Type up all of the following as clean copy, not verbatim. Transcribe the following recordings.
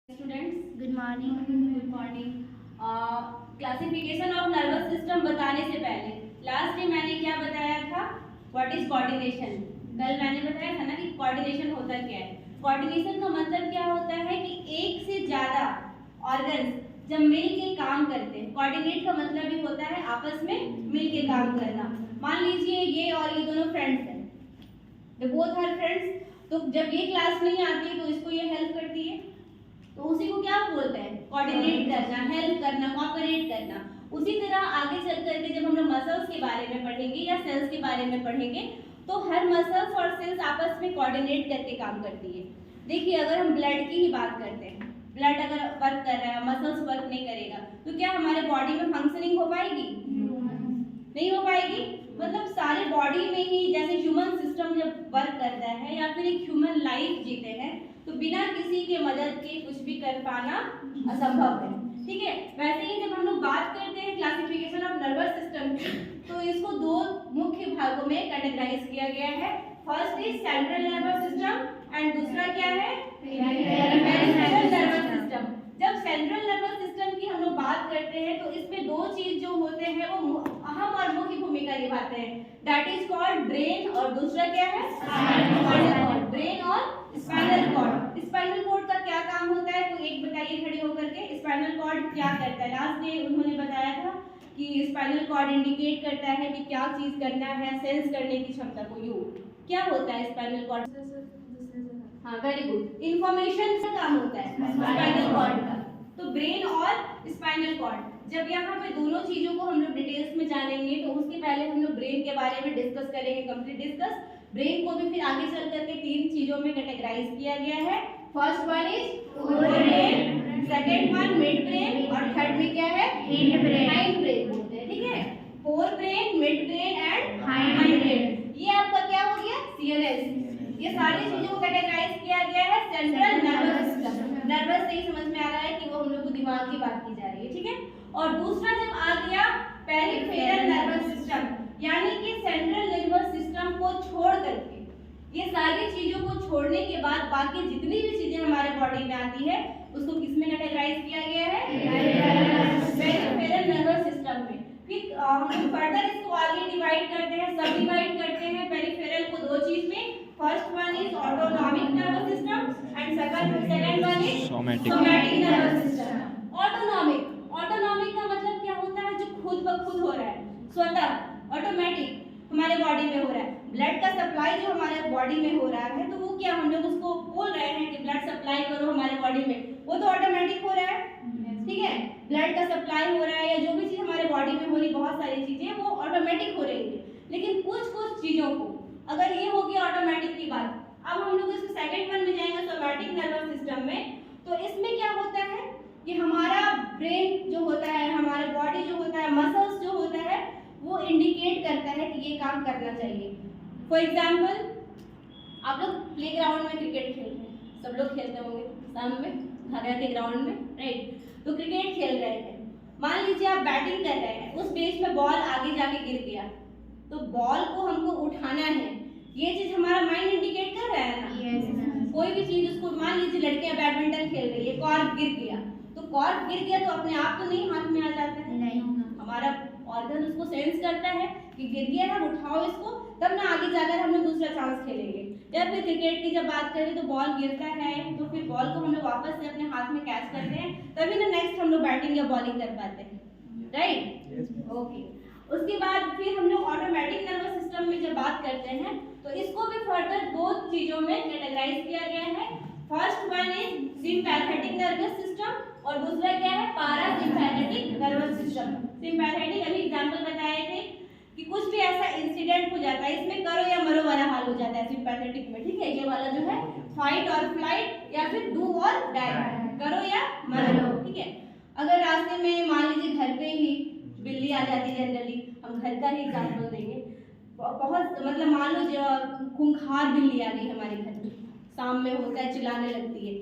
Students, good morning. Good morning. Classification of nervous system बताने से पहले लास्ट डे मैंने क्या बताया था? What is coordination. कल मैंने बताया था ना कि कोऑर्डिनेशन होता क्या है। कोऑर्डिनेशन का मतलब क्या होता है कि एक से ज्यादा ऑर्गन्स जब मिल के काम करते हैं। कोऑर्डिनेट का मतलब ही होता है आपस में मिल के काम करना। मान लीजिए ये और ये दोनों फ्रेंड्स हैं, दे बोथ आर फ्रेंड्स। तो जब ये क्लास नहीं आती तो इसको ये हेल्प करती है, तो उसी को क्या बोलते हैं? कोऑर्डिनेट करना, हेल्प करना, कोऑपरेट करना। उसी तरह आगे चल करके जब हम लोग मसल्स के बारे में पढ़ेंगे या सेल्स के बारे में पढ़ेंगे तो हर मसल्स और सेल्स आपस में कोऑर्डिनेट करके काम करती है। देखिए, अगर हम ब्लड की ही बात करते हैं, ब्लड अगर वर्क कर रहा है, मसल्स वर्क नहीं करेगा तो क्या हमारे बॉडी में फंक्शनिंग हो पाएगी? नहीं हो पाएगी। मतलब सारे बॉडी में ही जैसे ह्यूमन सिस्टम जब वर्क करता है या फिर एक ह्यूमन लाइफ जीते हैं तो बिना किसी के मदद के कुछ भी कर पाना असंभव है। ठीक है, वैसे ही जब हम लोग बात करते हैं क्लासिफिकेशन ऑफ नर्वस सिस्टम की तो इसको दो मुख्य भागों में कैटेगराइज किया गया है। First is central nervous system and दूसरा क्या है? Peripheral nervous system. जब सेंट्रल नर्वस सिस्टम की हम लोग बात करते हैं तो इसमें दो चीज जो होते हैं वो अहम और मुख्य भूमिका निभाते हैं। दैट इज कॉल्ड ब्रेन और दूसरा क्या है? Spinal cord. ब्रेन और स्पाइनल कॉर्ड। स्पाइनल कॉर्ड का क्या काम होता है तो एक बताइए खड़े होकर के, स्पाइनल कॉर्ड क्या करता है? लास्ट डे उन्होंने बताया था कि स्पाइनल कॉर्ड इंडिकेट करता है कि क्या चीज करना है, सेंस करने की क्षमता को। यू क्या होता है स्पाइनल कॉर्ड? हाँ, वेरी गुड। इंफॉर्मेशन का काम होता है स्पाइनल कॉर्ड का। तो ब्रेन और स्पाइनल कॉर्ड, जब यहाँ पे दोनों चीजों को हम लोग डिटेल्स में जानेंगे तो उसके पहले हम लोग ब्रेन के बारे में डिस्कस करेंगे, कंप्लीट डिस्कस। ब्रेन को भी फिर आगे चल करके तीन चीजों में कैटेगराइज किया गया है। First one is fore brain, second one mid brain और थर्ड में क्या है? Hind brain. हाइंड ब्रेन बोलते हैं। ठीक है, fore brain, mid brain and hind brain. ये आपका क्या हो गया? सीएनएस। ये सारी चीजों को कैटेगराइज किया गया है सेंट्रल नर्वस सिस्टम। नर्वस से ही समझ में आ रहा है कि वो हम लोग को दिमाग की बात की जा रही है। ठीक है, और दूसरा जब आ गया पेरिफेरल नर्वस सिस्टम, यानी कि सेंट्रल नर्वस सिस्टम को छोड़ करके, ये सारी चीजों को छोड़ने के बाद बाकी जितनी भी चीजें हमारे बॉडी में आती है उसको किसमें कैटेगराइज किया गया है? पेरिफेरल नर्वस सिस्टम में। फिर हम लोग फर्दर इसको आगे डिवाइड करते हैं, सब डिवाइड करते हैं पेरिफेरल को दो चीज में। First one is autonomic nervous system and second one is somatic nervous system. Autonomic का मतलब क्या होता है? जो खुद ब खुद हो रहा है, स्वतः, ऑटोमेटिक हमारे बॉडी में हो रहा है। ब्लड का सप्लाई जो हमारे बॉडी में हो रहा है तो वो क्या हम लोग उसको बोल रहे हैं कि ब्लड सप्लाई करो हमारे बॉडी में, वो तो ऑटोमेटिक हो रहा है। ठीक है, ब्लड का सप्लाई हो रहा है या जो भी चीज हमारे बॉडी में हो रही, बहुत सारी चीजें वो ऑटोमेटिक हो रही है। लेकिन कुछ चीजों को, अगर ये हो गया ऑटोमेटिक की बात, अब हम लोग इसके सेकंड वन में जाएंगे सोमैटिक नर्वस सिस्टम में। तो इसमें क्या होता है कि हमारा ब्रेन जो होता है, हमारा बॉडी जो होता है, मसल्स जो होता है वो इंडिकेट करता है कि ये काम करना चाहिए। फॉर एग्जाम्पल, आप लोग प्लेग्राउंड में क्रिकेट खेल रहे हैं, सब लोग खेलते होंगे शाम में घर के ग्राउंड में, राइट? तो क्रिकेट खेल रहे हैं, मान लीजिए आप बैटिंग कर रहे हैं, उस बेस में बॉल आगे जाके गिर गया तो बॉल को हमको उठाना है, ये चीज हमारा माइंड इंडिकेट कर रहा है ना। yes, कोई भी चीज, उसको मान लीजिए लड़कियां बैडमिंटन खेल रही है, कॉर्क गिर गया, तो कॉर्क गिर गया तो अपने आप तो नहीं हाथ में आ जाता है, नहीं, हमारा ऑर्गन उसको सेंस करता है कि गिर गया है, उठाओ इसको, तब ना आगे जाकर हम लोग दूसरा चांस खेलेंगे। या फिर क्रिकेट की जब बात करें तो बॉल गिरता है तो फिर बॉल को हम लोग वापस से अपने हाथ में कैच करते हैं, तभी ना नेक्स्ट हम लोग बैटिंग या बॉलिंग कर पाते हैं, राइट? ओके, उसके बाद फिर हम लोग ऑटोमेटिक नर्वस सिस्टम में जब बात करते हैं तो इसको भी फर्दर दो चीजों में कैटेगराइज किया गया है। First one is sympathetic nervous system और दूसरा क्या है? Parasympathetic nervous system. सिंपैथेटिक अभी एग्जांपल बताए थे कि कुछ भी ऐसा इंसिडेंट हो जाता है, इसमें करो या मरो वाला हाल हो जाता है सिंपैथेटिक में। ठीक है, ये वाला जो है फाइट और फ्लाइट या फिर डू और डाई, करो या मरो। ठीक है, अगर रास्ते में मान लीजिए घर पे ही बिल्ली आ जाती है, जनरली हम घर का ही एग्जांपल देंगे, बहुत मतलब मान लो जो खूंखार बिल्ली आ गई हमारे घर में, शाम में होता है, चिल्लाने लगती है,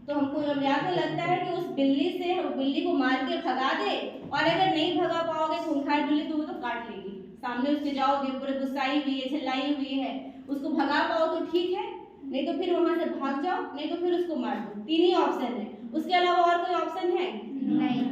तो हमको या तो लगता है कि उस बिल्ली को मार के भगा दे, और अगर नहीं भगा पाओगे खूंखार बिल्ली तो वो तो काट लेगी। सामने उसके जाओगे, पूरे गुस्साई हुई है, चिल्लाई हुई है, उसको भगा पाओ तो ठीक है, नहीं तो फिर वहां से भाग जाओ, नहीं तो फिर उसको मार दो। तीन ही ऑप्शन है, उसके अलावा और कोई ऑप्शन है? नहीं।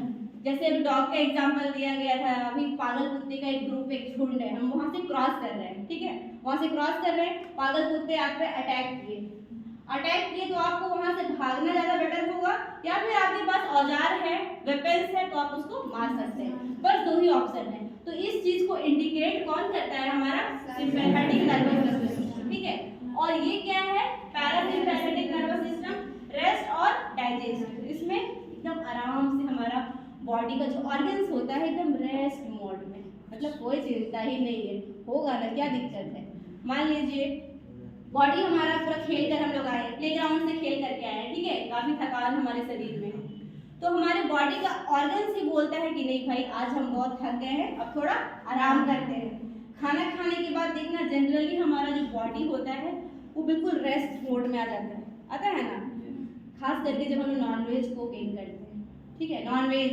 जैसे अभी डॉग का एग्जांपल दिया गया था, अभी पागल कुत्ते का एक ग्रुप, एक झुंड है, हम वहां से क्रॉस कर रहे हैं, ठीक है, वहां से क्रॉस कर रहे हैं, पागल कुत्ते आप पे अटैक किए तो आपको वहां से भागना ज्यादा बेटर होगा या फिर आपके पास औजार है, वेपन्स है, तो आप उसको मार सकते हैं। बस दो ही ऑप्शन है। तो इस चीज को इंडिकेट कौन करता है? हमारा सिंपैथेटिक नर्वस सिस्टम, ठीक है। और ये क्या है? पैरासिम्पैथेटिक नर्वस सिस्टम, रेस्ट और डाइजेस्ट। इसमें एकदम आराम से हमारा बॉडी का जो ऑर्गन्स होता है एकदम रेस्ट मोड में, मतलब कोई चिंता ही नहीं है, होगा ना, क्या दिक्कत है। मान लीजिए बॉडी हमारा पूरा खेल कर हम लोग आए, प्लेग्राउंड से खेल करके आए, ठीक है, काफी थकान हमारे शरीर में, तो हमारे बॉडी का ऑर्गन्स ही बोलता है कि नहीं भाई आज हम बहुत थक गए हैं, अब थोड़ा आराम करते हैं। खाना खाने के बाद देखना जनरली हमारा जो बॉडी होता है वो बिल्कुल रेस्ट मोड में आ जाता है, आता है ना, खास करके जब हम नॉनवेज को गेन करते हैं, ठीक है, नॉनवेज,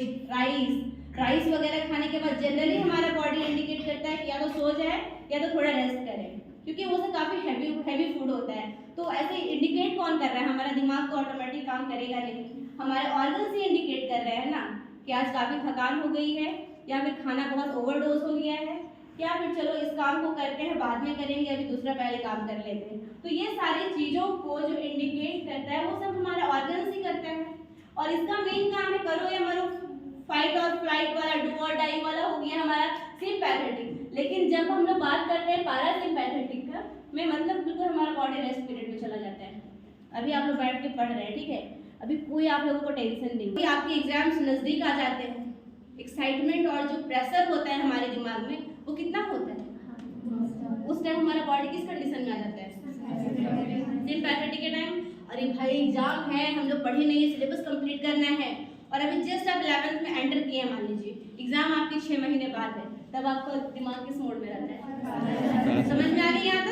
राइस वगैरह खाने के बाद जनरली हमारा बॉडी इंडिकेट करता है कि या तो सो जाए या तो थोड़ा रेस्ट करे, क्योंकि वो सब काफ़ी हैवी फूड होता है। तो ऐसे इंडिकेट कौन कर रहा है? हमारा दिमाग तो ऑटोमेटिक काम करेगा नहीं, हमारे ऑर्गन्स ही इंडिकेट कर रहे हैं ना कि आज काफ़ी थकान हो गई है, या फिर खाना बहुत ओवरडोज हो गया है, या फिर चलो इस काम को करते हैं बाद में करेंगे, अभी दूसरा पहले काम कर लेते हैं। तो ये सारी चीज़ों को जो इंडिकेट करता है वो सब हमारा ऑर्गन्स ही करता है। और इसका मेन काम है करो या मरो, फाइट और फ्लाइट वाला, डू और डाई वाला हो गया हमारा सिंपैथेटिक। लेकिन जब हम लोग बात करते हैं पैरासिम्पैथेटिक का, में मतलब बिल्कुल हमारा बॉडी रेस्ट पीरियड में चला जाता है। अभी आप लोग बैठ के पढ़ रहे हैं, ठीक है, अभी कोई आप लोगों को टेंशन नहीं, अभी आपके एग्जाम्स नज़दीक आ जाते हैं, एक्साइटमेंट और जो प्रेशर होता है हमारे दिमाग में वो कितना होता है, उस टाइम हमारा बॉडी किस कंडीशन में आ जाता है? सिंपैथेटिक के टाइम, अरे भाई एग्जाम है, हम लोग पढ़े नहीं है, सिलेबस कंप्लीट करना है, और अभी जस्ट आप 11th में एंटर किए, मान लीजिए एग्जाम आपके 6 महीने बाद है, तब आपका दिमाग किस मोड में रहता है? समझ में आ रही है?